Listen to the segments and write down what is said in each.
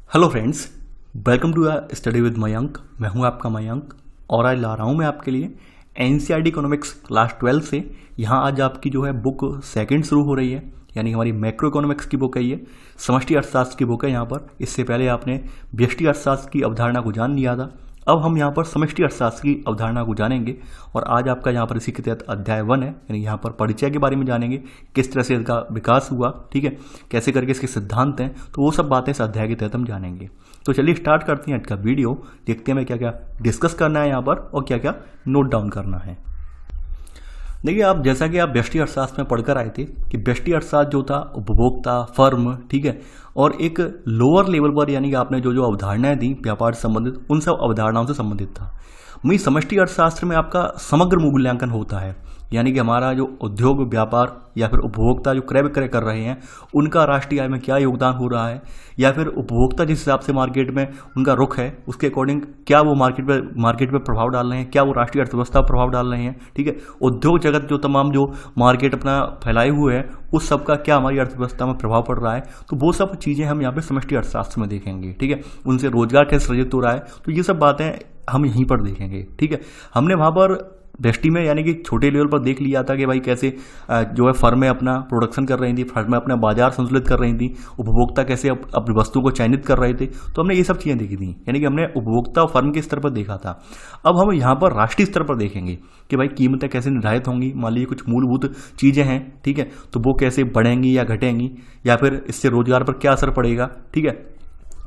Hello friends, welcome to study with Mayank. मैं हूं आपका मयंक और आज ला रहा हूं मैं आपके लिए एनसीईआरटी इकोनॉमिक्स क्लास 12 से। यहां आज आपकी जो है बुक सेकंड शुरू हो रही है, यानी हमारी मैक्रो इकोनॉमिक्स की बुक है। ये समष्टि अर्थशास्त्र की बुक है। यहाँ पर इससे पहले आपने व्यष्टि अर्थशास्त्र की अवधारणा को जान लिया था। अब हम यहाँ पर समष्टि अर्थशास्त्र की अवधारणा को जानेंगे और आज आपका यहाँ पर इसी के तहत अध्याय 1 है, यानी यहाँ पर परिचय के बारे में जानेंगे, किस तरह से इसका विकास हुआ, ठीक है, कैसे करके इसके सिद्धांत हैं, तो वो सब बातें इस अध्याय के तहत हम जानेंगे। तो चलिए स्टार्ट करते हैं आज का वीडियो। देखते हैं क्या क्या डिस्कस करना है यहाँ पर और क्या क्या नोट डाउन करना है। देखिए, आप जैसा कि आप व्यष्टि अर्थशास्त्र में पढ़कर आए थे कि व्यष्टि अर्थशास्त्र जो था उपभोक्ता, फर्म, ठीक है, और एक लोअर लेवल पर, यानी कि आपने जो जो अवधारणाएं दी व्यापार से संबंधित, उन सब अवधारणाओं से संबंधित था। वहीं समष्टि अर्थशास्त्र में आपका समग्र मूल्यांकन होता है, यानी कि हमारा जो उद्योग, व्यापार या फिर उपभोक्ता जो क्रय विक्रय कर रहे हैं उनका राष्ट्रीय आय में क्या योगदान हो रहा है, या फिर उपभोक्ता जिस हिसाब से मार्केट में उनका रुख है उसके अकॉर्डिंग क्या वो मार्केट पे प्रभाव डाल रहे हैं, क्या वो राष्ट्रीय अर्थव्यवस्था पर प्रभाव डाल रहे हैं, ठीक है। उद्योग जगत जो तमाम जो मार्केट अपना फैलाए हुए है उस सब का क्या हमारी अर्थव्यवस्था में प्रभाव पड़ रहा है, तो वो सब चीज़ें हम यहाँ पे समष्टि अर्थशास्त्र में देखेंगे, ठीक है। उनसे रोजगार कैसे सृजित हो रहा है, तो ये सब बातें हम यहीं पर देखेंगे, ठीक है। हमने वहाँ पर व्यष्टि में यानी कि छोटे लेवल पर देख लिया था कि भाई कैसे जो है फर्में अपना प्रोडक्शन कर रही थी, फर्में अपना बाजार संतुलित कर रही थी, उपभोक्ता कैसे अपनी वस्तु को चयनित कर रहे थे, तो हमने ये सब चीज़ें देखी थी, यानी कि हमने उपभोक्ता और फर्म के स्तर पर देखा था। अब हम यहाँ पर राष्ट्रीय स्तर पर देखेंगे कि भाई कीमतें कैसे निर्धारित होंगी। मान लीजिए कुछ मूलभूत चीज़ें हैं, ठीक है, तो वो कैसे बढ़ेंगी या घटेंगी, या फिर इससे रोजगार पर क्या असर पड़ेगा, ठीक है।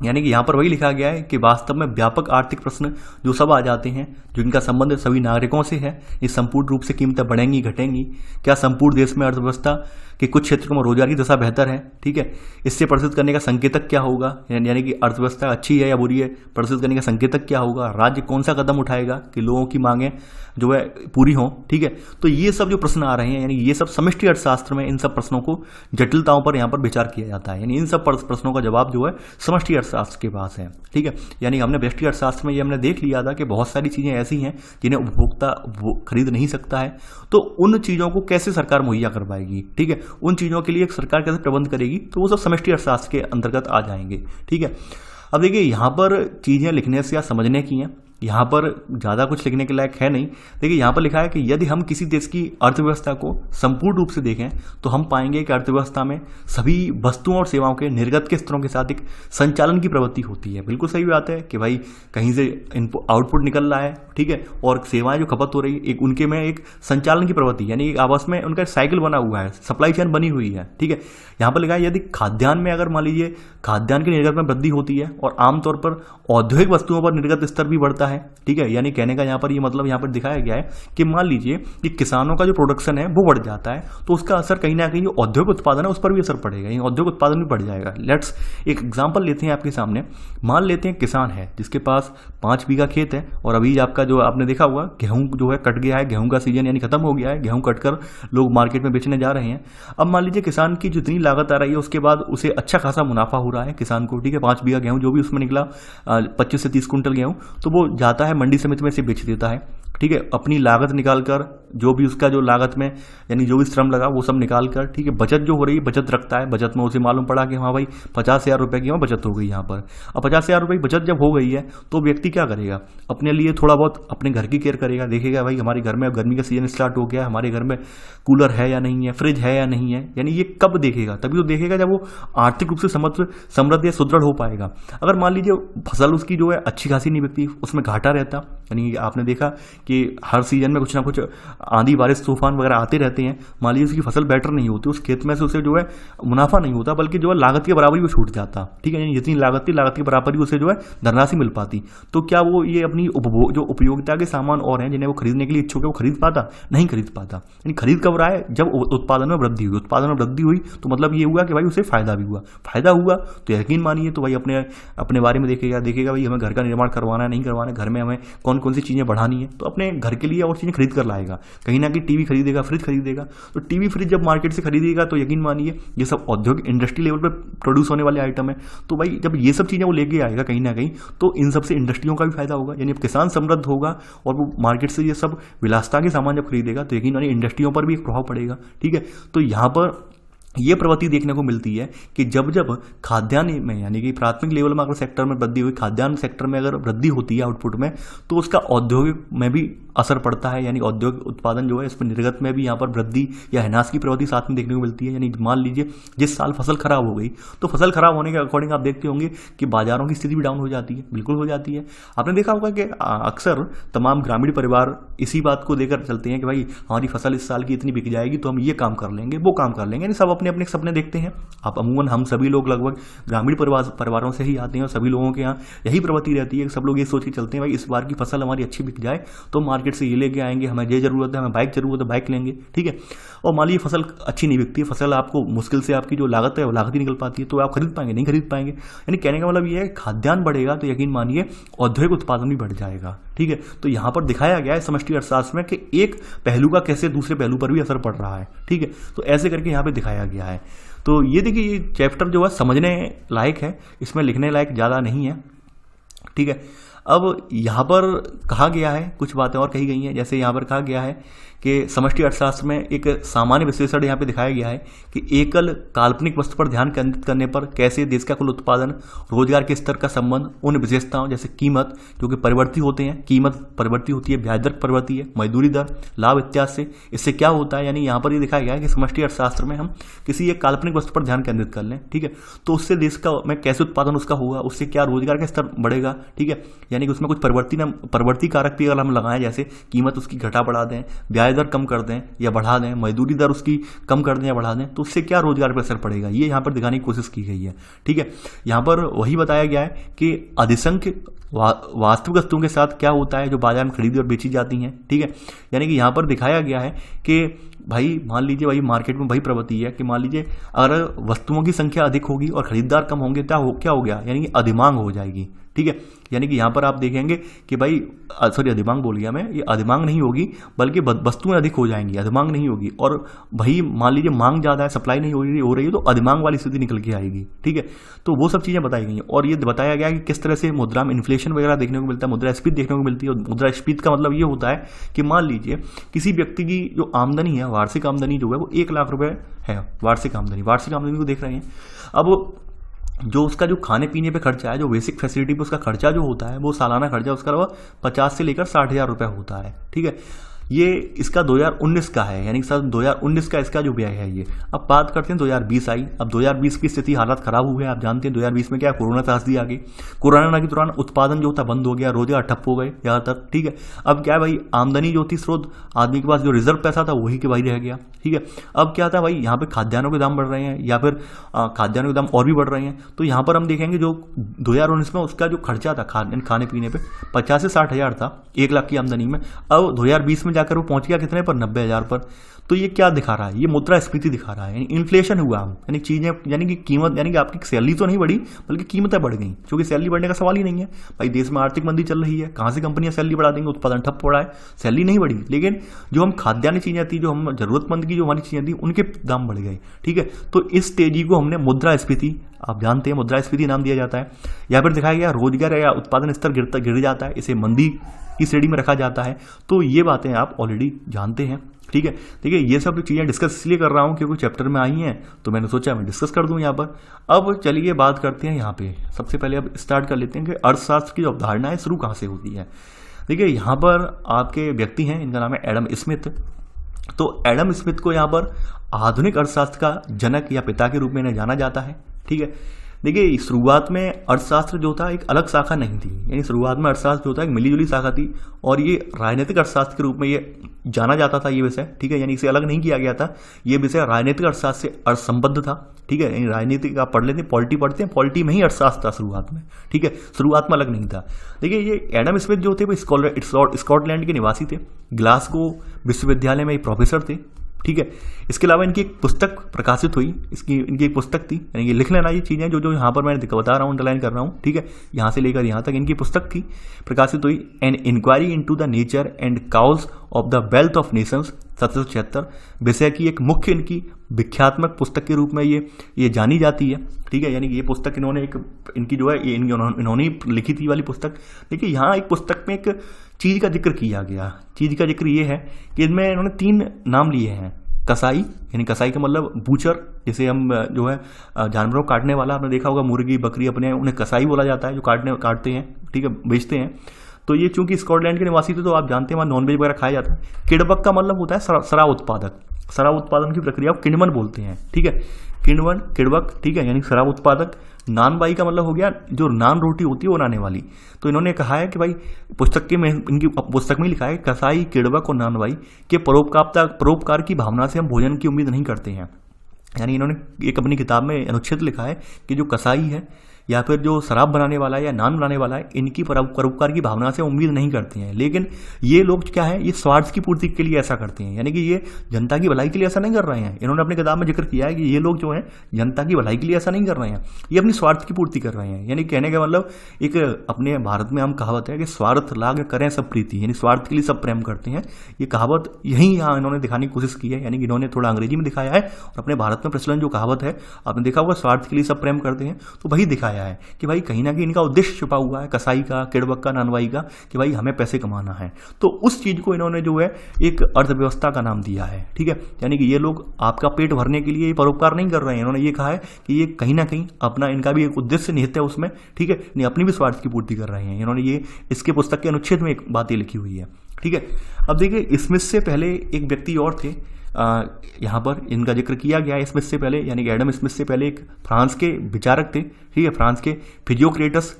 यानी कि यहाँ पर वही लिखा गया है कि वास्तव में व्यापक आर्थिक प्रश्न जो सब आ जाते हैं, जो इनका संबंध सभी नागरिकों से है, ये संपूर्ण रूप से कीमतें बढ़ेंगी घटेंगी, क्या संपूर्ण देश में अर्थव्यवस्था के कुछ क्षेत्रों में रोजगार की दशा बेहतर है, ठीक है, इससे प्रदर्शित करने का संकेतक क्या होगा, यानी कि अर्थव्यवस्था अच्छी है या बुरी है, प्रदर्शित करने का संकेतक क्या होगा, राज्य कौन सा कदम उठाएगा कि लोगों की मांगें जो है पूरी हों, ठीक है। तो ये सब जो प्रश्न आ रहे हैं, यानी ये सब समष्टि अर्थशास्त्र में इन सब प्रश्नों को जटिलताओं पर यहाँ पर विचार किया जाता है, यानी इन सब प्रश्नों का जवाब जो है समष्टि अर्थशास्त्र के पास है, ठीक है। यानी हमने व्यष्टि अर्थशास्त्र में ये हमने देख लिया था कि बहुत सारी चीजें ऐसी हैं जिन्हें उपभोक्ता खरीद नहीं सकता है, तो उन चीजों को कैसे सरकार मुहैया करवाएगी, ठीक है, उन चीजों के लिए सरकार कैसे प्रबंध करेगी, तो वो सब समष्टि अर्थशास्त्र के अंतर्गत आ जाएंगे, ठीक है। अब देखिए, यहाँ पर चीजें लिखने से या समझने की हैं, यहाँ पर ज़्यादा कुछ लिखने के लायक है नहीं। देखिए, यहाँ पर लिखा है कि यदि हम किसी देश की अर्थव्यवस्था को संपूर्ण रूप से देखें तो हम पाएंगे कि अर्थव्यवस्था में सभी वस्तुओं और सेवाओं के निर्गत के स्तरों के साथ एक संचालन की प्रवृत्ति होती है। बिल्कुल सही बात है कि भाई कहीं से इनपुट आउटपुट निकल रहा है, ठीक है, और सेवाएं जो खपत हो रही है, एक उनके में एक संचालन की प्रवृत्ति, यानी आपस में उनका साइकिल बना हुआ है, सप्लाई चेन बनी हुई है, ठीक है। यहाँ पर लिखा है यदि खाद्यान्न में, अगर मान लीजिए खाद्यान्न के निर्गत में वृद्धि होती है और आमतौर पर औद्योगिक वस्तुओं पर निर्गत स्तर भी बढ़ता है, ठीक है, यानी कहने का यहाँ पर ये मतलब यहाँ पर दिखाया गया है कि मान लीजिए कि किसानों का जो प्रोडक्शन है वो बढ़ जाता है तो उसका असर कहीं ना कहीं जो औद्योगिक उत्पादन है उस पर भी असर पड़ेगा, यानी औद्योगिक उत्पादन भी बढ़ जाएगा। लेट्स एक एग्जांपल लेते हैं आपके सामने। मान लेते हैं किसान है जिसके पास 5 बीघा खेत है और अभी आपका जो आपने देखा हुआ गेहूं जो है कट गया है, गेहूं का सीजन यानी खत्म हो गया है, गेहूं कटकर लोग मार्केट में बेचने जा रहे हैं। अब मान लीजिए किसान की जितनी लागत आ रही है उसके बाद उसे अच्छा खासा मुनाफा हो रहा है किसान को, ठीक है। 5 बीघा गेहूं जो भी उसमें निकला 25 से 30 कुंटल गेहूं, तो वो जाता है मंडी समिति में से बेच देता है, ठीक है, अपनी लागत निकालकर, जो भी उसका जो लागत में यानी जो भी श्रम लगा वो सब निकाल कर, ठीक है, बचत जो हो रही है बचत रखता है। बचत में उसे मालूम पड़ा कि हाँ भाई 50,000 रुपये की बचत हो गई यहाँ पर। अब 50,000 रुपये की बचत जब हो गई है तो व्यक्ति क्या करेगा, अपने लिए थोड़ा बहुत अपने घर की केयर करेगा, देखेगा भाई हमारे घर में गर्मी का सीजन स्टार्ट हो गया, हमारे घर में कूलर है या नहीं है, फ्रिज है या नहीं है, यानी ये कब देखेगा, तभी तो देखेगा जब वो आर्थिक रूप से समृद्ध या सुदृढ़ हो पाएगा। अगर मान लीजिए फसल उसकी जो है अच्छी खासी नहीं बिकती, उसमें घाटा रहता, यानी आपने देखा कि हर सीजन में कुछ ना कुछ आंधी बारिश तूफान वगैरह आते रहते हैं, मान लीजिए उसकी फसल बेटर नहीं होती, उस खेत में से उसे जो है मुनाफा नहीं होता बल्कि जो है लागत के बराबर ही वो छूट जाता, ठीक है, यानी जितनी लागत थी लागत के बराबर ही उसे जो है धनराशि मिल पाती। तो क्या वो ये अपनी जो उपयोगिता के सामान और हैं जिन्हें वो खरीदने के लिए इच्छुक है वो खरीद पाता? नहीं खरीद पाता। यानी खरीद कब रहा है, जब उत्पादन में वृद्धि हुई। उत्पादन में वृद्धि हुई तो मतलब ये हुआ कि भाई उसे फायदा भी हुआ, फायदा हुआ तो यकीन मानिए तो भाई अपने बारे में देखेगा भाई हमें घर का निर्माण करवाना है नहीं करवाना है, घर में हमें कौन कौन सी चीजें बढ़ानी है, तो अपने घर के लिए और चीजें खरीद कर लाएगा। कहीं ना कहीं टीवी खरीदेगा, फ्रिज खरीदेगा, तो टीवी फ्रिज जब मार्केट से खरीदेगा तो यकीन मानिए ये सब औद्योगिक इंडस्ट्री लेवल पे प्रोड्यूस होने वाले आइटम है, तो भाई जब ये सब चीजें वो लेके आएगा कहीं ना कहीं तो इन सब से इंडस्ट्रियों का भी फायदा होगा, यानी किसान समृद्ध होगा और वो मार्केट से ये सब विलासिता के सामान जब खरीदेगा तो यकीन मानिए इंडस्ट्रियों पर भी एक प्रभाव पड़ेगा, ठीक है। तो यहाँ पर ये प्रवृत्ति देखने को मिलती है कि जब जब खाद्यान्न में यानी कि प्राथमिक लेवल में अगर सेक्टर में वृद्धि हुई, खाद्यान्न सेक्टर में अगर वृद्धि होती है आउटपुट में, तो उसका औद्योगिक में भी असर पड़ता है, यानी औद्योगिक उत्पादन जो है इसमें निर्गत में भी यहाँ पर वृद्धि या ह्रास की प्रवृत्ति साथ में देखने को मिलती है। यानी मान लीजिए जिस साल फसल खराब हो गई, तो फसल खराब होने के अकॉर्डिंग आप देखते होंगे कि बाजारों की स्थिति भी डाउन हो जाती है, बिल्कुल हो जाती है। आपने देखा होगा कि अक्सर तमाम ग्रामीण परिवार इसी बात को लेकर चलते हैं कि भाई हमारी फसल इस साल की इतनी बिक जाएगी तो हम ये काम कर लेंगे, वो काम कर लेंगे, यानी सब अपने अपने सपने देखते हैं। आप अमूमन हम सभी लोग लगभग ग्रामीण परिवारों से ही आते हैं और सभी लोगों के यहाँ यही प्रवृत्ति रहती है कि सब लोग ये सोच के चलते हैं भाई इस बार की फसल हमारी अच्छी बिक जाए तो मार्केट से ये लेके आएंगे, हमें ये जरूरत है, हमें बाइक जरूरत है, बाइक लेंगे, ठीक है। और मान लीजिए फसल अच्छी नहीं बिकती है, फसल आपको मुश्किल से आपकी जो लागत है वो लागत ही निकल पाती है, तो आप खरीद पाएंगे, नहीं खरीद पाएंगे। यानी कहने का मतलब ये है खाद्यान्न बढ़ेगा तो यकीन मानिए औद्योगिक उत्पादन भी बढ़ जाएगा, ठीक है। तो यहाँ पर दिखाया गया है समष्टि अर्थशास्त्र में कि एक पहलू का कैसे दूसरे पहलू पर भी असर पड़ रहा है, ठीक है। तो ऐसे करके यहाँ पे दिखाया गया है। तो ये देखिए ये चैप्टर जो है समझने लायक है, इसमें लिखने लायक ज़्यादा नहीं है, ठीक है। अब यहाँ पर कहा गया है कुछ बातें और कही गई हैं, जैसे यहाँ पर कहा गया है कि समष्टि अर्थशास्त्र में एक सामान्य विश्लेषण यहाँ पे दिखाया गया है कि एकल काल्पनिक वस्तु पर ध्यान केंद्रित करने पर कैसे देश का कुल उत्पादन, रोजगार के स्तर का संबंध उन विशेषताओं जैसे कीमत जो कि परिवर्ती होते हैं, कीमत परिवर्ती होती है, ब्याज दर परिवर्ती है, मजदूरी दर, लाभ इत्यादि से इससे क्या होता है। यानी यहाँ पर ये दिखाया गया है कि समष्टि अर्थशास्त्र में हम किसी एक काल्पनिक वस्तु पर ध्यान केंद्रित कर लें, ठीक है, तो उससे देश का में कैसे उत्पादन उसका होगा, उससे क्या रोजगार का स्तर बढ़ेगा, ठीक है। यानी कि उसमें कुछ परिवर्ती कारक भी अगर हम लगाएं, जैसे कीमत उसकी घटा बढ़ा दें, ब्याज दर कम कर दें या बढ़ा दें, मजदूरी दर उसकी कम कर दें या बढ़ा दें, तो उससे क्या रोजगार पर असर पड़ेगा, ये यहाँ पर दिखाने की कोशिश की गई है, ठीक है। यहाँ पर वही बताया गया है कि अधिसंख्य वास्तविक वस्तुओं के साथ क्या होता है जो बाजार में खरीदी और बेची जाती हैं, ठीक है। यानी कि यहाँ पर दिखाया गया है कि भाई मान लीजिए भाई मार्केट में वही प्रवृत्ति है कि मान लीजिए अगर वस्तुओं की संख्या अधिक होगी और खरीदार कम होंगे तो क्या हो गया, यानी कि अधिमांग हो जाएगी, ठीक है। यानी कि यहाँ पर आप देखेंगे कि भाई सॉरी अधिमांग बोल गया मैं, ये अधिमांग नहीं होगी बल्कि वस्तुएं अधिक हो जाएंगी, अधिमांग नहीं होगी। और भाई मान लीजिए मांग ज़्यादा है, सप्लाई नहीं हो रही है तो अधिमांग वाली स्थिति निकल के आएगी, ठीक है। तो वो सब चीज़ें बताई गई हैं और ये बताया गया कि किस तरह से मुद्रा में इन्फ्लेशन वगैरह देखने को मिलता है, मुद्रास्फीति देखने को मिलती है। और मुद्रास्फीति का मतलब ये होता है कि मान लीजिए किसी व्यक्ति की जो आमदनी है, वार्षिक आमदनी जो है वो 1 लाख रुपए है, वार्षिक आमदनी को देख रहे हैं। अब जो उसका जो खाने पीने पे खर्चा है, जो बेसिक फैसिलिटी पे उसका खर्चा जो होता है, वो सालाना खर्चा उसका 50 से लेकर 60,000 रुपये होता है, ठीक है। ये इसका 2019 का है, यानी सर 2019 का इसका जो व्यय है ये। अब बात करते हैं 2020 आई। अब 2020 की स्थिति हालात खराब हुए, आप जानते हैं 2020 में क्या कोरोना त्रासदी आ गई। कोरोना के दौरान उत्पादन जो था बंद हो गया, रोजगार ठप हो गए ज़्यादातर, ठीक है। अब क्या है भाई, आमदनी जो थी स्रोत, आदमी के पास जो रिजर्व पैसा था वही के वही रह गया, ठीक है। अब क्या था भाई, यहाँ पे खाद्यान्नों के दाम बढ़ रहे हैं या फिर खाद्यान्नों के दाम और भी बढ़ रहे हैं। तो यहाँ पर हम देखेंगे जो 2019 में उसका जो खर्चा था खाने पीने पे 50 से 60,000 था 1 लाख की आमदनी में। अब 2020 में जाकर वो पहुंच गया कितने पर, 90,000 पर। तो ये क्या दिखा रहा है, ये मुद्रास्फीति दिखा रहा है, यानी इन्फ्लेशन हुआ, यानी चीजें, यानी कि कीमत, यानी कि आपकी सैलरी तो नहीं बढ़ी बल्कि कीमतें बढ़ गई, क्योंकि सैलरी बढ़ने का सवाल ही नहीं है भाई। देश में आर्थिक मंदी चल रही है, कहाँ से कंपनियां सैलरी बढ़ा देंगे, उत्पादन ठप पड़ा है, सैलरी नहीं बढ़ी। लेकिन जो हम खाद्यान्न चीजें थी, जो हम जरूरतमंद की जो हमारी चीजें थी, उनके दाम बढ़ गए, ठीक है। तो इस तेजी को हमने मुद्रास्फीति, आप जानते हैं मुद्रास्फीति नाम दिया जाता है। यहाँ पर दिखाया गया रोजगार या उत्पादन स्तर गिर जाता है, इसे मंदी की श्रेणी में रखा जाता है। तो ये बातें आप ऑलरेडी जानते हैं, ठीक है। देखिए ये सब चीज़ें डिस्कस इसलिए कर रहा हूँ क्योंकि चैप्टर में आई हैं, तो मैंने सोचा मैं डिस्कस कर दूँ यहाँ पर। अब चलिए बात करते हैं यहाँ पे, सबसे पहले अब स्टार्ट कर लेते हैं कि अर्थशास्त्र की जो अवधारणा है शुरू कहाँ से होती है। देखिए यहाँ पर आपके व्यक्ति हैं, इनका नाम है एडम स्मिथ। तो एडम स्मिथ को यहाँ पर आधुनिक अर्थशास्त्र का जनक या पिता के रूप में इन्हें जाना जाता है, ठीक है। देखिए शुरुआत में अर्थशास्त्र जो था एक अलग शाखा नहीं थी, यानी शुरुआत में अर्थशास्त्र जो था एक मिलीजुली शाखा थी और ये राजनीतिक अर्थशास्त्र के रूप में ये जाना जाता था ये विषय, ठीक है। यानी इसे अलग नहीं किया गया था, ये विषय राजनीतिक अर्थशास्त्र से अर्थ था, ठीक है। यानी राजनीतिक आप पढ़ लेते हैं, पॉलिटी पढ़ते हैं, पॉलिटी में ही अर्थशास्त्र था शुरुआत में, ठीक है। शुरुआत में अलग नहीं था। देखिए ये एडम स्मिथ जो थे वो स्कॉटलैंड के निवासी थे, ग्लासगो विश्वविद्यालय में प्रोफेसर थे, ठीक है। इसके अलावा इनकी एक पुस्तक प्रकाशित हुई, इनकी एक पुस्तक थी, यानी कि लिख लेना ये चीज़ें जो यहाँ पर मैं बता रहा हूँ, अंडरलाइन कर रहा हूँ, ठीक है। यहाँ से लेकर यहाँ तक इनकी पुस्तक थी, प्रकाशित हुई, an inquiry into the nature and cause of the wealth of nations 1776 विषय की एक मुख्य इनकी विख्यात्मक पुस्तक के रूप में ये जानी जाती है, ठीक है। यानी कि ये पुस्तक इन्होंने इनकी जो है ये इन्होंने लिखी थी वाली पुस्तक। देखिए यहाँ एक पुस्तक में एक चीज़ का जिक्र किया गया, चीज़ का जिक्र ये है कि इनमें इन्होंने 3 नाम लिए हैं, कसाई, यानी कसाई का मतलब बूचर, जिसे हम जो है जानवरों को काटने वाला, आपने देखा होगा मुर्गी बकरी अपने, उन्हें कसाई बोला जाता है जो काटते हैं, ठीक है, बेचते हैं। तो ये चूंकि स्कॉटलैंड के निवासी थे तो आप जानते हैं वहाँ नॉनवेज वगैरह खाया जाता है। किडबक का मतलब होता है शराब उत्पादक, शराब उत्पादन की प्रक्रिया को किण्वन बोलते हैं, ठीक है, किण्वन किडबक, ठीक है, यानी शराब उत्पादक। नानबाई का मतलब हो गया जो नान रोटी होती है बनाने वाली। तो इन्होंने कहा है कि भाई इनकी पुस्तक में लिखा है कसाई, किडबक और नानबाई के परोपकार की भावना से हम भोजन की उम्मीद नहीं करते हैं। यानी इन्होंने एक अपनी किताब में अनुच्छेद लिखा है कि जो कसाई है या फिर जो शराब बनाने वाला है या नान बनाने वाला है, इनकी परोपकार की भावना से उम्मीद नहीं करते हैं। लेकिन ये लोग क्या है, ये स्वार्थ की पूर्ति के लिए ऐसा करते हैं, यानी कि ये जनता की भलाई के लिए ऐसा नहीं कर रहे हैं। इन्होंने अपनी किताब में जिक्र किया है कि ये लोग जो है जनता की भलाई के लिए ऐसा नहीं कर रहे हैं, ये अपनी स्वार्थ की पूर्ति कर रहे हैं। यानी कहने का मतलब एक अपने भारत में हम कहावत है कि स्वार्थ लाग करें सब प्रीति, यानी स्वार्थ के लिए सब प्रेम करते हैं। ये कहावत यही यहाँ इन्होंने दिखाने की कोशिश की है, यानी कि इन्होंने थोड़ा अंग्रेजी में दिखाया है और अपने भारत में प्रचलन जो कहावत है आपने देखा होगा, स्वार्थ के लिए सब प्रेम करते हैं, तो वही दिखाया है कि भाई कहीं ना कहीं इनका उद्देश्य छुपा हुआ है, कसाई का, किडबक का, नानवाई का, कि भाई हमें पैसे कमाना है। तो उस चीज को इन्होंने जो है एक अर्थव्यवस्था का नाम दिया है, ठीक है। यानी कि ये लोग आपका पेट भरने के लिए परोपकार नहीं कर रहे हैं, इन्होंने ये कहा है कि ये कहीं ना कहीं अपना, इनका भी एक उद्देश्य निहित है उसमें, ठीक है, नहीं अपनी भी स्वार्थ की पूर्ति कर रहे हैं। इन्होंने ये इसके पुस्तक के अनुच्छेद में एक बात लिखी हुई है, ठीक है। अब देखिए स्मिथ से पहले एक व्यक्ति और थे, यहाँ पर इनका जिक्र किया गया है स्मिथ से पहले, यानी कि एडम स्मिथ से पहले एक फ्रांस के विचारक थे, ठीक है, फ्रांस के फिजियोक्रेटस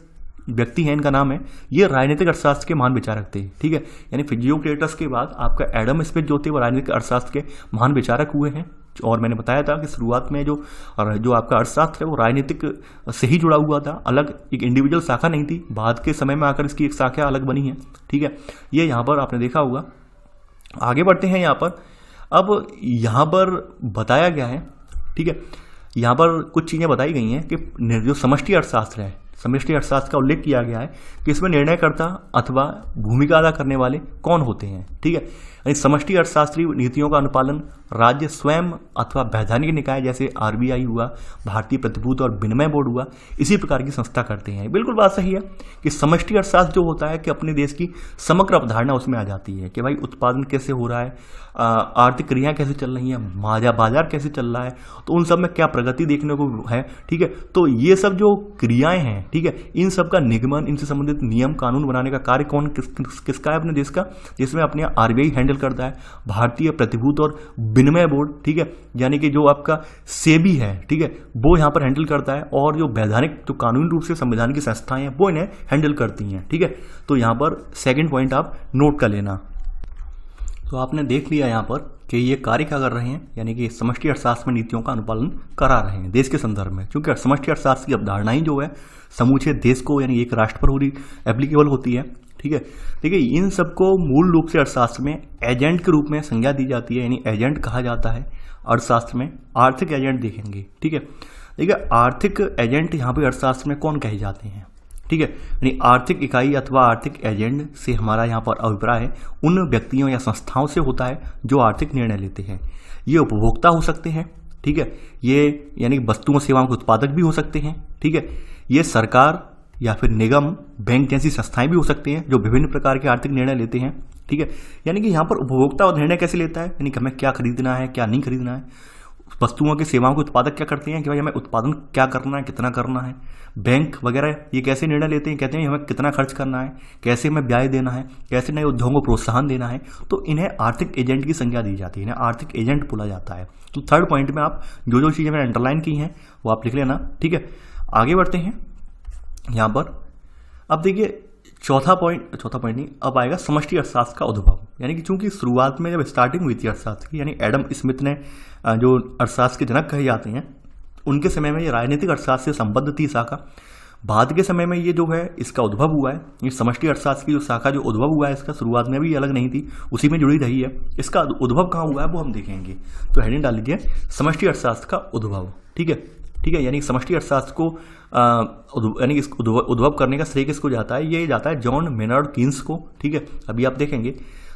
व्यक्ति हैं, इनका नाम है। ये राजनीतिक अर्थशास्त्र के महान विचारक थे, ठीक है, यानी फिजियोक्रेटस के बाद आपका एडम स्मिथ जो थे वो राजनीतिक अर्थशास्त्र के महान विचारक हुए हैं। और मैंने बताया था कि शुरुआत में जो आपका अर्थशास्त्र है वो राजनीतिक से ही जुड़ा हुआ था, अलग एक इंडिविजुअल शाखा नहीं थी। बाद के समय में आकर इसकी एक शाखा अलग बनी है, ठीक है, ये यहाँ पर आपने देखा होगा। आगे बढ़ते हैं यहाँ पर। अब यहाँ पर बताया गया है, ठीक है, यहाँ पर कुछ चीज़ें बताई गई हैं कि जो समष्टि अर्थशास्त्र है, समष्टि अर्थशास्त्र का उल्लेख किया गया है कि इसमें निर्णयकर्ता अथवा भूमिका अदा करने वाले कौन होते हैं, ठीक है। यानी समष्टि अर्थशास्त्रीय नीतियों का अनुपालन राज्य स्वयं अथवा वैधानिक निकाय जैसे आरबीआई हुआ, भारतीय प्रतिभूति और विनिमय बोर्ड हुआ, इसी प्रकार की संस्था करते हैं। बिल्कुल बात सही है कि समष्टि अर्थशास्त्र जो होता है कि अपने देश की समग्र अवधारणा उसमें आ जाती है कि भाई उत्पादन कैसे हो रहा है, आर्थिक क्रियाएं कैसे चल रही हैं, बाजार कैसे चल रहा है, तो उन सब में क्या प्रगति देखने को है, ठीक है। तो ये सब जो क्रियाएं हैं, ठीक है, इन सब का निगमन, इनसे संबंधित नियम कानून बनाने का कार्य कौन किसका है, अपने देश का, जिसमें अपने आरबीआई हैंडल करता है, भारतीय प्रतिभूति और विनिमय बोर्ड, ठीक है, यानी कि जो आपका सेबी है, ठीक है, वो यहाँ पर हैंडल करता है, और जो वैधानिक जो कानूनी रूप से संवैधानिक की संस्थाएं हैं वो इन्हें हैंडल करती हैं, ठीक है। तो यहाँ पर सेकंड पॉइंट आप नोट कर लेना। तो आपने देख लिया यहाँ पर कि ये कार्य क्या कर रहे हैं, यानी कि समष्टि अर्थशास्त्र में नीतियों का अनुपालन करा रहे हैं देश के संदर्भ में, क्योंकि समष्टि अर्थशास्त्र की अवधारणा ही जो है समूचे देश को, यानी एक राष्ट्र पर पूरी एप्लीकेबल होती है, ठीक है। देखिए इन सबको मूल रूप से अर्थशास्त्र में एजेंट के रूप में संज्ञा दी जाती है, यानी एजेंट कहा जाता है अर्थशास्त्र में। आर्थिक एजेंट देखेंगे, ठीक है। देखिए आर्थिक एजेंट यहाँ पे अर्थशास्त्र में कौन कहे जाते हैं, ठीक है, यानी आर्थिक इकाई अथवा आर्थिक एजेंट से हमारा यहाँ पर अभिप्राय है उन व्यक्तियों या संस्थाओं से होता है जो आर्थिक निर्णय लेते हैं। ये उपभोक्ता हो सकते हैं, ठीक है, ये यानी वस्तुओं सेवाओं के उत्पादक भी हो सकते हैं, ठीक है, ये सरकार या फिर निगम, बैंक जैसी संस्थाएं भी हो सकती हैं जो विभिन्न प्रकार के आर्थिक निर्णय लेते हैं, ठीक है। यानी कि यहाँ पर उपभोक्ता और निर्णय कैसे लेता है, यानी कि हमें क्या खरीदना है क्या नहीं खरीदना है। वस्तुओं की सेवाओं के उत्पादक क्या करते हैं कि भाई हमें उत्पादन क्या करना है, कितना करना है। बैंक वगैरह ये कैसे निर्णय लेते हैं, कहते हैं हमें कितना खर्च करना है, कैसे हमें ब्याज देना है, कैसे नए उद्योगों को प्रोत्साहन देना है। तो इन्हें आर्थिक एजेंट की संज्ञा दी जाती है, इन्हें आर्थिक एजेंट बोला जाता है। तो थर्ड पॉइंट में आप जो जो चीज़ें मैंने अंडरलाइन की हैं वो आप लिख लेना, ठीक है। आगे बढ़ते हैं यहाँ पर। अब देखिए चौथा पॉइंट नहीं, अब आएगा समष्टि अर्थशास्त्र का उद्भव। यानी कि चूंकि शुरुआत में जब स्टार्टिंग हुई थी अर्थशास्त्र की, यानी एडम स्मिथ ने जो अर्थशास्त्र के जनक कहे जाते हैं, उनके समय में ये राजनीतिक अर्थशास्त्र से संबद्ध थी शाखा। बाद के समय में ये जो है इसका उद्भव हुआ है, ये समष्टि अर्थशास्त्र की जो शाखा जो उद्भव हुआ है इसका शुरुआत में भी अलग नहीं थी, उसी में जुड़ी रही है। इसका उद्भव कहाँ हुआ है वो हम देखेंगे। तो हेडिंग डाल लीजिए समष्टि अर्थशास्त्र का उद्भव, ठीक है, ठीक है। यानी समष्टि अर्थशास्त्र को यानी उद्भव करने का श्रेय किसको जाता है, ये जाता है जॉन मेनार्ड कीन्स को, ठीक है, अभी आप देखेंगे।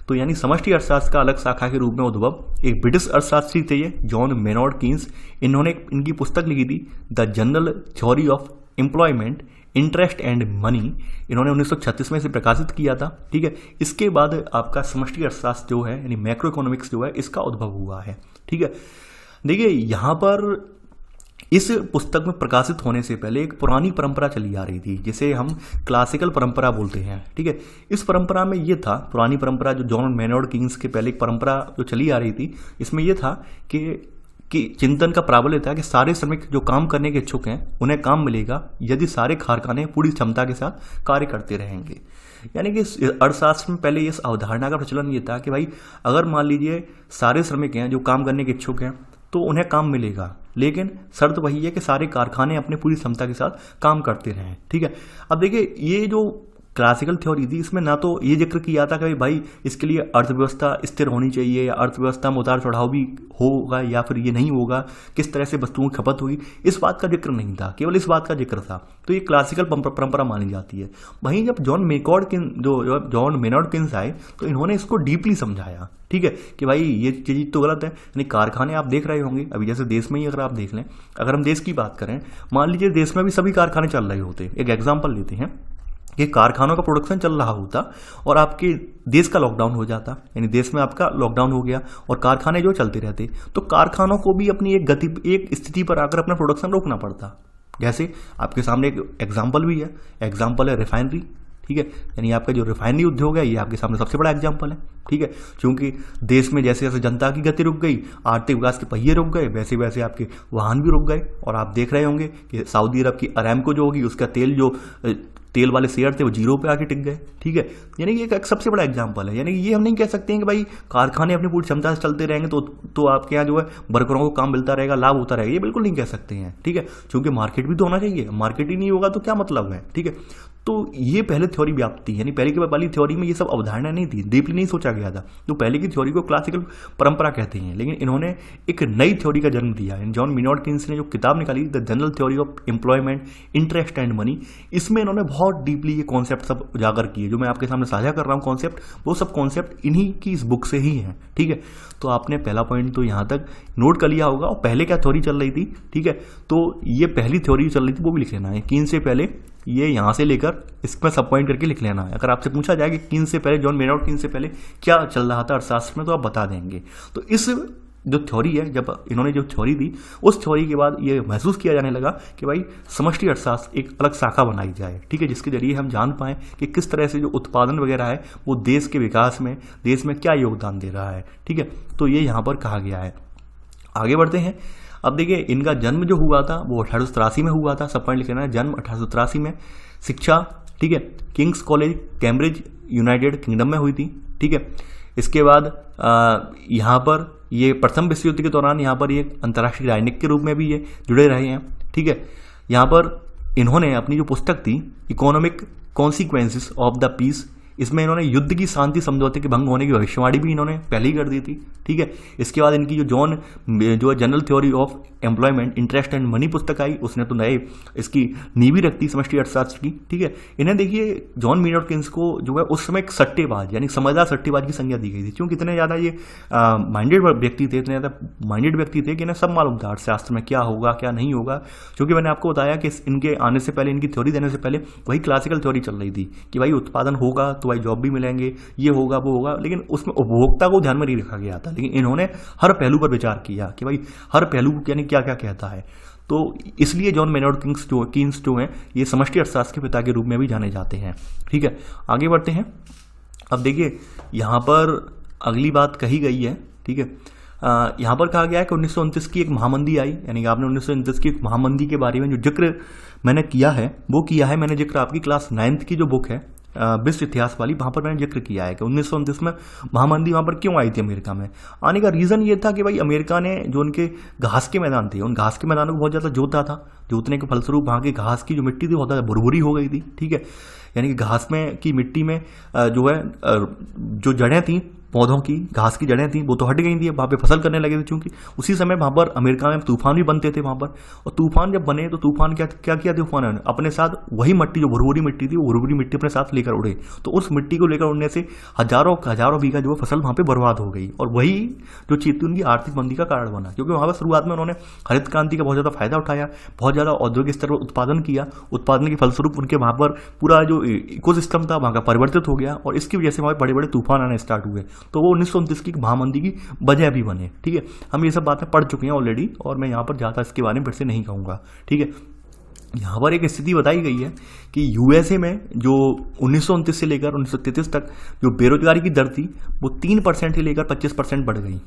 तो यानी समष्टि अर्थशास्त्र का अलग शाखा के रूप में उद्भव एक ब्रिटिश अर्थशास्त्री थे ये जॉन मेनार्ड कीन्स। इन्होंने इनकी पुस्तक लिखी थी the general theory of employment interest and money इन्होंने 1936 में इसे प्रकाशित किया था। ठीक है, इसके बाद आपका समष्टि अर्थशास्त्र जो है यानी मैक्रो इकोनॉमिक्स जो है इसका उद्भव हुआ है। ठीक है, देखिए यहाँ पर इस पुस्तक में प्रकाशित होने से पहले एक पुरानी परंपरा चली आ रही थी जिसे हम क्लासिकल परंपरा बोलते हैं। ठीक है, इस परंपरा में ये था, पुरानी परंपरा जो जॉन मेनॉर्ड कीन्स के पहले एक परंपरा जो चली आ रही थी, इसमें यह था कि चिंतन का प्राबल्य था कि सारे श्रमिक जो काम करने के इच्छुक हैं उन्हें काम मिलेगा यदि सारे कारखाने पूरी क्षमता के साथ कार्य करते रहेंगे। यानी कि अर्थशास्त्र में पहले इस अवधारणा का प्रचलन ये था कि भाई अगर मान लीजिए सारे श्रमिक हैं जो काम करने के इच्छुक हैं तो उन्हें काम मिलेगा, लेकिन शर्त वही है कि सारे कारखाने अपनी पूरी क्षमता के साथ काम करते रहें। ठीक है, अब देखिए ये जो क्लासिकल थ्योरी थी इसमें ना तो ये जिक्र किया था कि भाई इसके लिए अर्थव्यवस्था स्थिर होनी चाहिए या अर्थव्यवस्था में उतार चढ़ाव भी होगा या फिर ये नहीं होगा, किस तरह से वस्तुओं की खपत होगी, इस बात का जिक्र नहीं था, केवल इस बात का जिक्र था। तो ये क्लासिकल परंपरा मानी जाती है। वहीं जब जॉन मेनॉर्ड किन्स आए तो इन्होंने इसको डीपली समझाया। ठीक है, कि भाई ये चीज़ तो गलत है। यानी कारखाने आप देख रहे होंगे अभी, जैसे देश में ही अगर आप देख लें, अगर हम देश की बात करें, मान लीजिए देश में भी सभी कारखाने चल रहे होते, एक एग्जाम्पल लेते हैं कि कारखानों का प्रोडक्शन चल रहा होता और आपके देश का लॉकडाउन हो जाता, यानी देश में आपका लॉकडाउन हो गया और कारखाने जो चलते रहते, तो कारखानों को भी अपनी एक स्थिति पर आकर अपना प्रोडक्शन रोकना पड़ता। जैसे आपके सामने एक एग्जाम्पल भी है, एग्जाम्पल है रिफाइनरी। ठीक है, यानी आपका जो रिफाइनरी उद्योग है ये आपके सामने सबसे बड़ा एग्जाम्पल है। ठीक है, क्योंकि देश में जैसे जैसे जनता की गति रुक गई, आर्थिक विकास के पहिए रुक गए, वैसे वैसे आपके वाहन भी रुक गए। और आप देख रहे होंगे कि सऊदी अरब की अरामको जो होगी उसका तेल वाले शेयर थे वो जीरो पे आके टिक गए। ठीक है, यानी ये एक सबसे बड़ा एग्जाम्पल है। यानी ये हम नहीं कह सकते हैं कि भाई कारखाने अपनी पूरी क्षमता से चलते रहेंगे तो आपके यहाँ जो है वर्करों को काम मिलता रहेगा, लाभ होता रहेगा, ये बिल्कुल नहीं कह सकते हैं। ठीक है, क्योंकि मार्केट भी तो होना चाहिए, मार्केट ही नहीं होगा तो क्या मतलब है। ठीक है, तो ये पहले थ्योरी व्याप्त थी, यानी पहले की वाली थ्योरी में ये सब अवधारणा नहीं थी, डीपली नहीं सोचा गया था। तो पहले की थ्योरी को क्लासिकल परंपरा कहते हैं, लेकिन इन्होंने एक नई थ्योरी का जन्म दिया। जॉन मेनॉर्ड कीन्स ने जो किताब निकाली the general theory of employment, interest and money, इसमें इन्होंने बहुत डीपली ये कॉन्सेप्ट सब उजागर किए। जो मैं आपके सामने साझा कर रहा हूँ कॉन्सेप्ट, वो सब कॉन्सेप्ट इन्हीं की इस बुक से ही है। ठीक है, तो आपने पहला पॉइंट तो यहाँ तक नोट कर लिया होगा। और पहले क्या थ्योरी चल रही थी, ठीक है, तो ये पहली थ्योरी चल रही थी वो भी लिख लेना है। कीन्स से पहले ये यहाँ से लेकर इसमें सब पॉइंट करके लिख लेना है। अगर आपसे पूछा जाए कि कीन्स से पहले, जॉन मेनॉर्ड कीन्स से पहले क्या चल रहा था अर्थशास्त्र में, तो आप बता देंगे। तो इस जो थ्योरी है, जब इन्होंने जो थ्योरी दी, उस थ्योरी के बाद ये महसूस किया जाने लगा कि भाई समष्टि अर्थशास्त्र एक अलग शाखा बनाई जाए। ठीक है, जिसके जरिए हम जान पाएं कि किस तरह से जो उत्पादन वगैरह है वो देश के विकास में, देश में क्या योगदान दे रहा है। ठीक है, तो ये यहाँ पर कहा गया है। आगे बढ़ते हैं। अब देखिए इनका जन्म जो हुआ था वो 1883 में हुआ था। सब पॉइंट लिख लेना है, जन्म 1883 में। शिक्षा, ठीक है, Kings college Cambridge United kingdom में हुई थी। ठीक है, इसके बाद यहाँ पर ये प्रथम विश्व युद्ध के दौरान यहाँ पर ये अंतर्राष्ट्रीय राजनीतिक के रूप में भी ये जुड़े रहे हैं। ठीक है, यहाँ पर इन्होंने अपनी जो पुस्तक थी economic consequences of the peace, इसमें इन्होंने युद्ध की शांति समझौते के भंग होने की भविष्यवाणी भी इन्होंने पहले ही कर दी थी। ठीक है, इसके बाद इनकी जो general theory of employment, interest and money पुस्तक आई, उसने तो नए इसकी नींव रखती समष्टि अर्थशास्त्र की। ठीक है, इन्हें देखिए जॉन मेनॉर्ड कीन्स को जो है उस समय एक सट्टेबाज यानी समझदार सट्टेबाज की संज्ञा दी गई थी, क्योंकि इतने ज़्यादा ये माइंडेड व्यक्ति थे, इतने ज़्यादा माइंडेड व्यक्ति थे कि इन्हें सब मालूम था अर्थशास्त्र में क्या होगा क्या नहीं होगा। क्योंकि मैंने आपको बताया कि इनके आने से पहले, इनकी थ्योरी देने से पहले वही क्लासिकल थ्योरी चल रही थी कि भाई उत्पादन होगा तो भाई जॉब भी मिलेंगे, ये होगा वो होगा, लेकिन उसमें उपभोक्ता को ध्यान में नहीं रखा गया था। लेकिन इन्होंने हर पहलू पर विचार किया कि भाई हर पहलू यानी क्या क्या कहता है। तो इसलिए जॉन मेनॉर्ड कीन्स जो हैं ये समष्टि अर्थशास्त्र के पिता के रूप में भी जाने जाते हैं। ठीक है, आगे बढ़ते हैं। अब देखिए यहाँ पर अगली बात कही गई है। ठीक है, यहाँ पर कहा गया है कि 1929 की एक महामंदी आई, यानी कि आपने 1929 की एक महामंदी के बारे में जो जिक्र मैंने किया है वो किया है मैंने जिक्र आपकी क्लास 9th की जो बुक है विश्व इतिहास वाली, वहाँ पर मैंने जिक्र किया है कि 1929 में महामंदी वहाँ पर क्यों आई थी। अमेरिका में आने का रीज़न ये था कि भाई अमेरिका ने जो उनके घास के मैदान थे, उन घास के मैदानों को बहुत ज़्यादा जोता था। जोतने के फलस्वरूप वहाँ की घास की जो मिट्टी थी बहुत ज़्यादा भुरभुरी हो गई थी। ठीक है, यानी कि घास में की मिट्टी में जो है जो जड़ें थी पौधों की, घास की जड़ें थी वो तो हट गई थी, वहाँ पे फसल करने लगे थे। चूंकि उसी समय वहाँ पर अमेरिका में तूफान भी बनते थे वहाँ पर, और तूफान जब बने तो तूफान क्या क्या किया तूफान ने अपने साथ वही मिट्टी, जो भुरभुरी मिट्टी थी, वो भुरभुरी मिट्टी अपने साथ लेकर उड़े। तो उस मिट्टी को लेकर उड़ने से हजारों हजारों बीघा जो फसल वहाँ पे बर्बाद हो गई, और वही जो चीज थी उनकी आर्थिक मंदी का कारण बना। क्योंकि वहाँ पर शुरुआत में उन्होंने हरित क्रांति का बहुत ज़्यादा फायदा उठाया, बहुत ज़्यादा औद्योगिक स्तर पर उत्पादन किया, उत्पादन के फलस्वरूप उनके वहाँ पर पूरा जो इकोसिस्टम था वहाँ का परिवर्तित हो गया, और इसकी वजह से वहाँ बड़े बड़े तूफान आने स्टार्ट हुए। तो वो 1929 की महामंदी की वजह भी बने। ठीक है, हम ये सब बातें पढ़ चुके हैं ऑलरेडी, और मैं यहाँ पर ज़्यादा इसके बारे में फिर से नहीं कहूँगा। ठीक है, यहाँ पर एक स्थिति बताई गई है कि यूएसए में जो 1929 से लेकर 1933 तक जो बेरोजगारी की दर थी वो 3% से लेकर 25% बढ़ गई।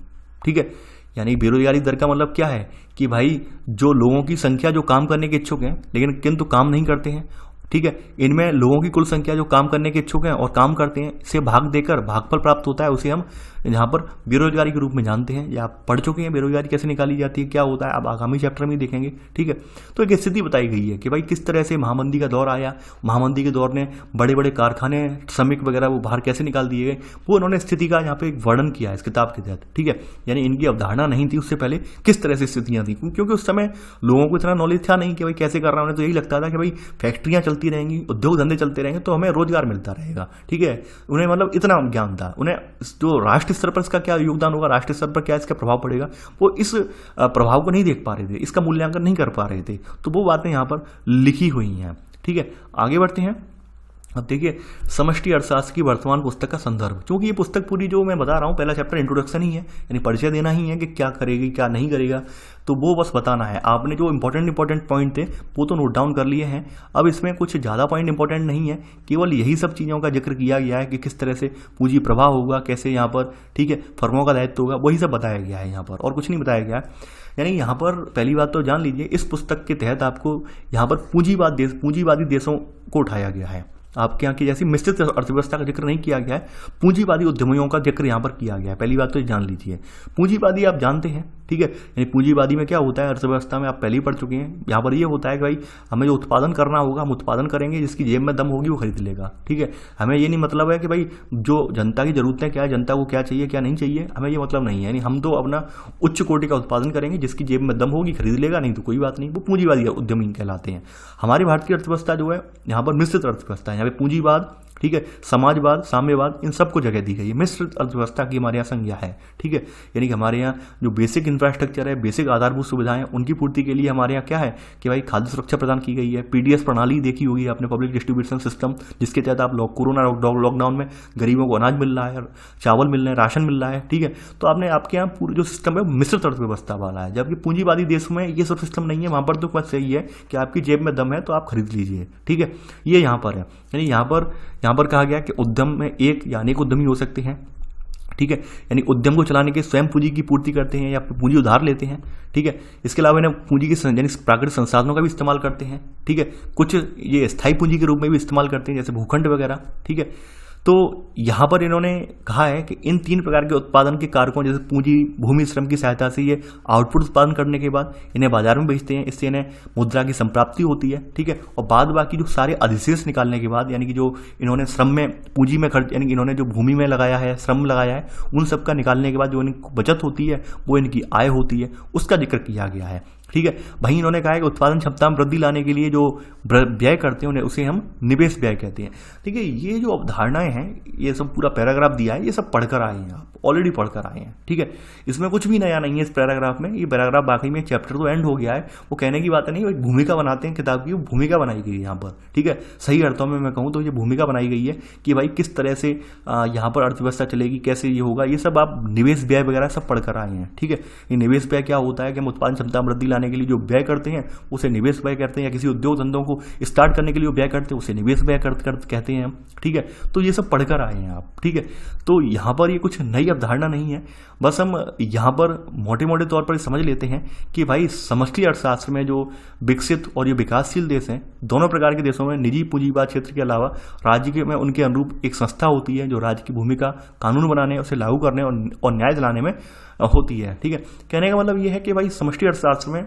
ठीक है, यानी बेरोजगारी दर का मतलब क्या है कि भाई जो लोगों की संख्या जो काम करने के इच्छुक हैं लेकिन किंतु काम नहीं करते हैं, ठीक है, इनमें लोगों की कुल संख्या जो काम करने के इच्छुक हैं और काम करते हैं से भाग देकर भागफल प्राप्त होता है, उसे हम यहाँ पर बेरोजगारी के रूप में जानते हैं। या आप पढ़ चुके हैं बेरोजगारी कैसे निकाली जाती है, क्या होता है, आप आगामी चैप्टर में देखेंगे। ठीक है, तो एक स्थिति बताई गई है कि भाई किस तरह से महामंदी का दौर आया, महामंदी के दौर ने बड़े बड़े कारखाने, श्रमिक वगैरह वो बाहर कैसे निकाल दिए गए, वो उन्होंने स्थिति का यहाँ पे एक वर्णन किया है इस किताब के तहत। ठीक है, यानी इनकी अवधारणा नहीं थी उससे पहले किस तरह से स्थितियाँ थी, क्योंकि उस समय लोगों को इतना नॉलेज था नहीं कि भाई कैसे कर रहा है। उन्हें तो यही लगता था कि भाई फैक्ट्रियाँ चलती रहेंगी, उद्योग धंधे चलते रहेंगे तो हमें रोजगार मिलता रहेगा। ठीक है, उन्हें मतलब इतना ज्ञान था। उन्हें जो राष्ट्रीय स्तर पर इसका क्या योगदान होगा, राष्ट्रीय स्तर पर क्या इसका प्रभाव पड़ेगा, वो इस प्रभाव को नहीं देख पा रहे थे, इसका मूल्यांकन नहीं कर पा रहे थे। तो वो बातें यहाँ पर लिखी हुई हैं। ठीक है, आगे बढ़ते हैं। अब देखिए, समष्टि अर्थशास्त्र की वर्तमान पुस्तक का संदर्भ, क्योंकि ये पुस्तक पूरी जो मैं बता रहा हूँ पहला चैप्टर इंट्रोडक्शन ही है, यानी परिचय देना ही है कि क्या करेगी क्या नहीं करेगा, तो वो बस बताना है। आपने जो इंपॉर्टेंट पॉइंट थे वो तो नोट डाउन कर लिए हैं। अब इसमें कुछ ज़्यादा पॉइंट इंपॉर्टेंट नहीं है, केवल यही सब चीज़ों का जिक्र किया गया है कि किस तरह से पूंजी प्रवाह होगा, कैसे यहाँ पर, ठीक है, फर्मों का दायित्व होगा, वही सब बताया गया है यहाँ पर, और कुछ नहीं बताया गया है। यानी यहाँ पर पहली बात तो जान लीजिए, इस पुस्तक के तहत आपको यहाँ पर पूंजीवादी देशों को उठाया गया है। आपके यहाँ की जैसी मिश्रित अर्थव्यवस्था का जिक्र नहीं किया गया है, पूंजीवादी उद्यमियों का जिक्र यहाँ पर किया गया है। पहली बात तो जान लीजिए, पूंजीवादी आप जानते हैं। ठीक है, यानी पूंजीवादी में क्या होता है अर्थव्यवस्था में, आप पहले ही पढ़ चुके हैं। यहाँ पर ये होता है कि भाई हमें जो उत्पादन करना होगा हम उत्पादन करेंगे, जिसकी जेब में दम होगी वो खरीद लेगा। ठीक है, हमें ये नहीं मतलब है कि भाई जो जनता की जरूरतें क्या है, जनता को क्या चाहिए क्या नहीं चाहिए, हमें ये मतलब नहीं है। यानी हम तो अपना उच्च कोटि का उत्पादन करेंगे, जिसकी जेब में दम होगी खरीद लेगा, नहीं तो कोई बात नहीं। वो पूंजीवादी उद्यमी कहलाते हैं। हमारी भारतीय अर्थव्यवस्था जो है यहाँ पर मिश्रित अर्थव्यवस्था है। यहाँ पे पूंजीवाद, ठीक है, समाजवाद, साम्यवाद, इन सबको जगह दी गई है। मिश्रित अर्थव्यवस्था की हमारे यहाँ संज्ञा है। ठीक है, यानी कि हमारे यहाँ जो बेसिक इंफ्रास्ट्रक्चर है, बेसिक आधारभूत सुविधाएं, उनकी पूर्ति के लिए हमारे यहाँ क्या है कि भाई खाद्य सुरक्षा प्रदान की गई है। पीडीएस प्रणाली देखी होगी आपने, पब्लिक डिस्ट्रीब्यूशन सिस्टम, जिसके तहत आप कोरोना लॉकडाउन में गरीबों को अनाज मिल रहा है, चावल मिल रहे हैं, राशन मिल रहा है। ठीक है, तो आपने आपके यहाँ पूरी जो सिस्टम है मिश्रित अर्थव्यवस्था वाला है। जबकि पूंजीवादी देश में ये सब सिस्टम नहीं है, वहाँ पर तो बस सही है कि आपकी जेब में दम है तो आप खरीद लीजिए। ठीक है, ये यहाँ पर है। यानी यहाँ पर कहा गया कि उद्यम में एक या अनेक उद्यमी हो सकते हैं। ठीक है, यानी उद्यम को चलाने के स्वयं पूंजी की पूर्ति करते हैं या पूंजी उधार लेते हैं। ठीक है, इसके अलावा इन्हें पूंजी के यानी प्राकृतिक संसाधनों का भी इस्तेमाल करते हैं। ठीक है, कुछ ये स्थायी पूंजी के रूप में भी इस्तेमाल करते हैं, जैसे भूखंड वगैरह। ठीक है, तो यहाँ पर इन्होंने कहा है कि इन 3 प्रकार के उत्पादन के कारकों, जैसे पूंजी, भूमि, श्रम की सहायता से ये आउटपुट उत्पादन करने के बाद इन्हें बाजार में बेचते हैं, इससे इन्हें मुद्रा की संप्राप्ति होती है। ठीक है, और बाद बाकी जो सारे अधिशेष निकालने के बाद, यानी कि जो इन्होंने श्रम में, पूंजी में खर्च, यानी कि इन्होंने जो भूमि में लगाया है, श्रम लगाया है, उन सब का निकालने के बाद जो इनकी बचत होती है वो इनकी आय होती है, उसका जिक्र किया गया है। ठीक है, वहीं इन्होंने कहा है कि उत्पादन क्षमता में वृद्धि लाने के लिए जो व्यय करते हैं उन्हें उसे हम निवेश व्यय कहते हैं। ठीक है, ये जो अवधारणाएं हैं, ये सब पूरा पैराग्राफ दिया है, ये सब पढ़कर आए हैं, आप ऑलरेडी पढ़कर आए हैं। ठीक है, इसमें कुछ भी नया नहीं है इस पैराग्राफ में। ये पैराग्राफ बाकी में चैप्टर तो एंड हो गया है, वो कहने की बात नहीं, वो भूमिका बनाते हैं किताब की, वो भूमिका बनाई गई है यहाँ पर। ठीक है, सही अर्थों में मैं कहूँ तो ये भूमिका बनाई गई है कि भाई किस तरह से यहाँ पर अर्थव्यवस्था चलेगी, कैसे ये होगा, ये सब आप निवेश व्यय वगैरह सब पढ़कर आए हैं। ठीक है, ये निवेश व्यय क्या होता है कि हम उत्पादन क्षमता में वृद्धि लाने के लिए जो व्यय करते हैं उसे निवेश व्यय कहते हैं, या किसी उद्योग धंधों को स्टार्ट करने के लिए व्यय करते हैं उसे निवेश व्यय कहते हैं हम। ठीक है, तो ये सब पढ़कर आए हैं आप। ठीक है, तो यहाँ पर ये कुछ नई अवधारणा नहीं है, बस हम यहाँ पर मोटे मोटे तौर पर समझ लेते हैं कि भाई समष्टि अर्थशास्त्र में जो विकसित और ये विकासशील देश हैं, दोनों प्रकार के देशों में निजी पूंजीवाद क्षेत्र के अलावा राज्य के में उनके अनुरूप एक संस्था होती है जो राज्य की भूमिका कानून बनाने, उसे लागू करने और न्याय दिलाने में होती है। ठीक है, कहने का मतलब ये है कि भाई समष्टि अर्थशास्त्र में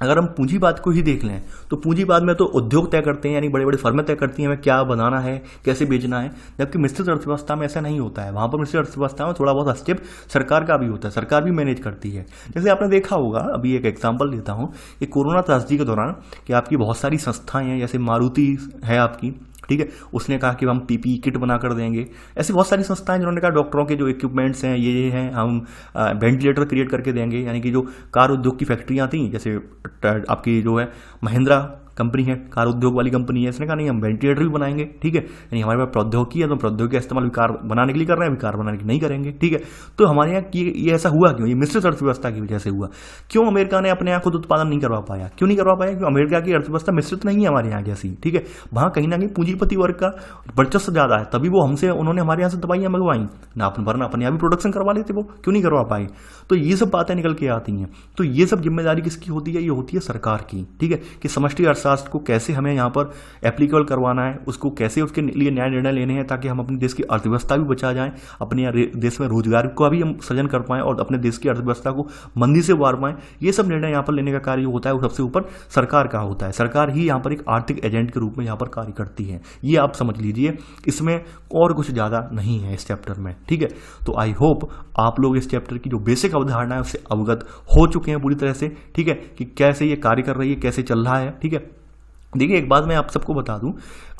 अगर हम पूंजीवाद को ही देख लें तो पूंजीवाद में तो उद्योग तय करते हैं, यानी बड़े बड़े फर्में तय करती हैं हमें क्या बनाना है, कैसे बेचना है, जबकि मिश्रित अर्थव्यवस्था में ऐसा नहीं होता है। वहाँ पर मिश्रित अर्थव्यवस्था में थोड़ा बहुत हस्तक्षेप सरकार का भी होता है, सरकार भी मैनेज करती है। जैसे आपने देखा होगा, अभी एक एग्जाम्पल देता हूँ कि कोरोना त्रासदी के दौरान कि आपकी बहुत सारी संस्थाएं हैं, जैसे मारुति है आपकी, ठीक है, उसने कहा कि हम पीपीई किट बना कर देंगे। ऐसी बहुत सारी संस्थाएं जिन्होंने कहा डॉक्टरों के जो इक्विपमेंट्स हैं ये हैं, हम वेंटिलेटर क्रिएट करके देंगे। यानी कि जो कार उद्योग की फैक्ट्रियां थी, जैसे आपकी जो है महिंद्रा कंपनी है, कार उद्योग वाली कंपनी है, इसने कहा नहीं हम वेंटिलेटर भी बनाएंगे, ठीक है, यानी हमारे पास प्रौद्योगिकी है तो प्रौद्योगिकी का इस्तेमाल कार बनाने के लिए कर रहे हैं, कार बनाने के लिए नहीं करेंगे, ठीक है। तो हमारे यहाँ ये ऐसा हुआ क्यों? ये मिश्रित अर्थव्यवस्था की वजह से हुआ। क्यों अमेरिका ने अपने यहाँ खुद उत्पादन नहीं करवा पाया? क्यों नहीं करवा पाया? क्योंकि अमेरिका की अर्थव्यवस्था मिश्रित नहीं है हमारे यहाँ जैसी, ठीक है। वहाँ कहीं ना कहीं पूंजीपति वर्ग का वर्चस्व ज्यादा है, तभी वो हमसे, उन्होंने हमारे यहाँ से दवाइयाँ मंगवाई ना, वरना अपने यहाँ भी प्रोडक्शन करवा लेते, वो क्यों नहीं करवा पाए? तो ये सब बातें निकल के आती हैं। तो ये सब जिम्मेदारी किसकी होती है? ये होती है सरकार की, ठीक है, कि समष्टि अर्थशास्त्र को कैसे हमें यहाँ पर एप्लीकेबल करवाना है, उसको कैसे उसके लिए न्याय निर्णय लेने हैं, ताकि हम अपने देश की अर्थव्यवस्था भी बचा जाएं, अपने देश में रोजगार का भी हम सृजन कर पाएं और अपने देश की अर्थव्यवस्था को मंदी से उबार पाएं। ये सब निर्णय यहाँ पर लेने का कार्य होता है वो सबसे ऊपर सरकार का होता है। सरकार ही यहाँ पर एक आर्थिक एजेंट के रूप में यहाँ पर कार्य करती है, ये आप समझ लीजिए। इसमें और कुछ ज़्यादा नहीं है इस चैप्टर में, ठीक है। तो आई होप आप लोग इस चैप्टर की जो बेसिक अवधारणा है उससे अवगत हो चुके हैं पूरी तरह से, ठीक है, कि कैसे ये कार्य कर रही है, कैसे चल रहा है, ठीक है। देखिए एक बात मैं आप सबको बता दूं,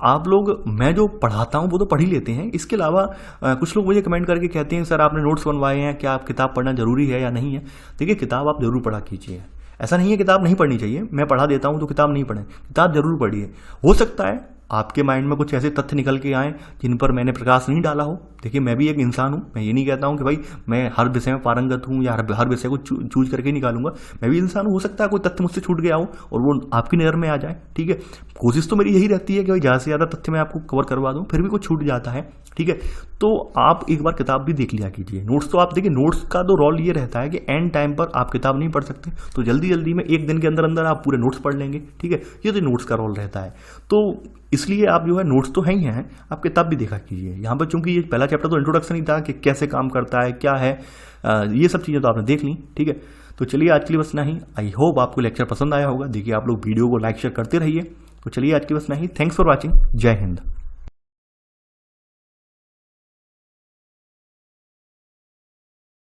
आप लोग, मैं जो पढ़ाता हूं वो तो पढ़ ही लेते हैं, इसके अलावा कुछ लोग मुझे कमेंट करके कहते हैं सर आपने नोट्स बनवाए हैं, क्या आप किताब पढ़ना जरूरी है या नहीं है? देखिए किताब आप जरूर पढ़ा कीजिए, ऐसा नहीं है किताब नहीं पढ़नी चाहिए, मैं पढ़ा देता हूं तो किताब नहीं पढ़ें, किताब जरूर पढ़िए। हो सकता है आपके माइंड में कुछ ऐसे तथ्य निकल के आए जिन पर मैंने प्रकाश नहीं डाला हो। देखिए मैं भी एक इंसान हूँ, मैं ये नहीं कहता हूँ कि भाई मैं हर विषय में पारंगत हूँ या हर विषय को चूज करके निकालूंगा, मैं भी इंसान हूँ। हो सकता है कोई तथ्य मुझसे छूट गया हो और वो आपकी नज़र में आ जाए, ठीक है। कोशिश तो मेरी यही रहती है कि भाई ज़्यादा से ज़्यादा तथ्य मैं आपको कवर करवा दूँ, फिर भी कुछ छूट जाता है, ठीक है। तो आप एक बार किताब भी देख लिया कीजिए। नोट्स तो आप देखिए, नोट्स का तो रोल ये रहता है कि एंड टाइम पर आप किताब नहीं पढ़ सकते, तो जल्दी जल्दी में एक दिन के अंदर अंदर आप पूरे नोट्स पढ़ लेंगे, ठीक है। ये तो नोट्स का रोल रहता है, तो इसलिए आप जो है नोट्स तो है ही हैं, आप किताब भी देखा कीजिए। यहाँ पर चूंकि ये पहला चैप्टर तो इंट्रोडक्शन ही था कि कैसे काम करता है, क्या है, ये सब चीज़ें तो आपने देख ली, ठीक है। तो चलिए आज के लिए बस इतना ही। आई होप आपको लेक्चर पसंद आया होगा। देखिए आप लोग वीडियो को लाइक शेयर करते रहिए। तो चलिए आज की बस इतना ही। Thanks for watching. जय हिंद।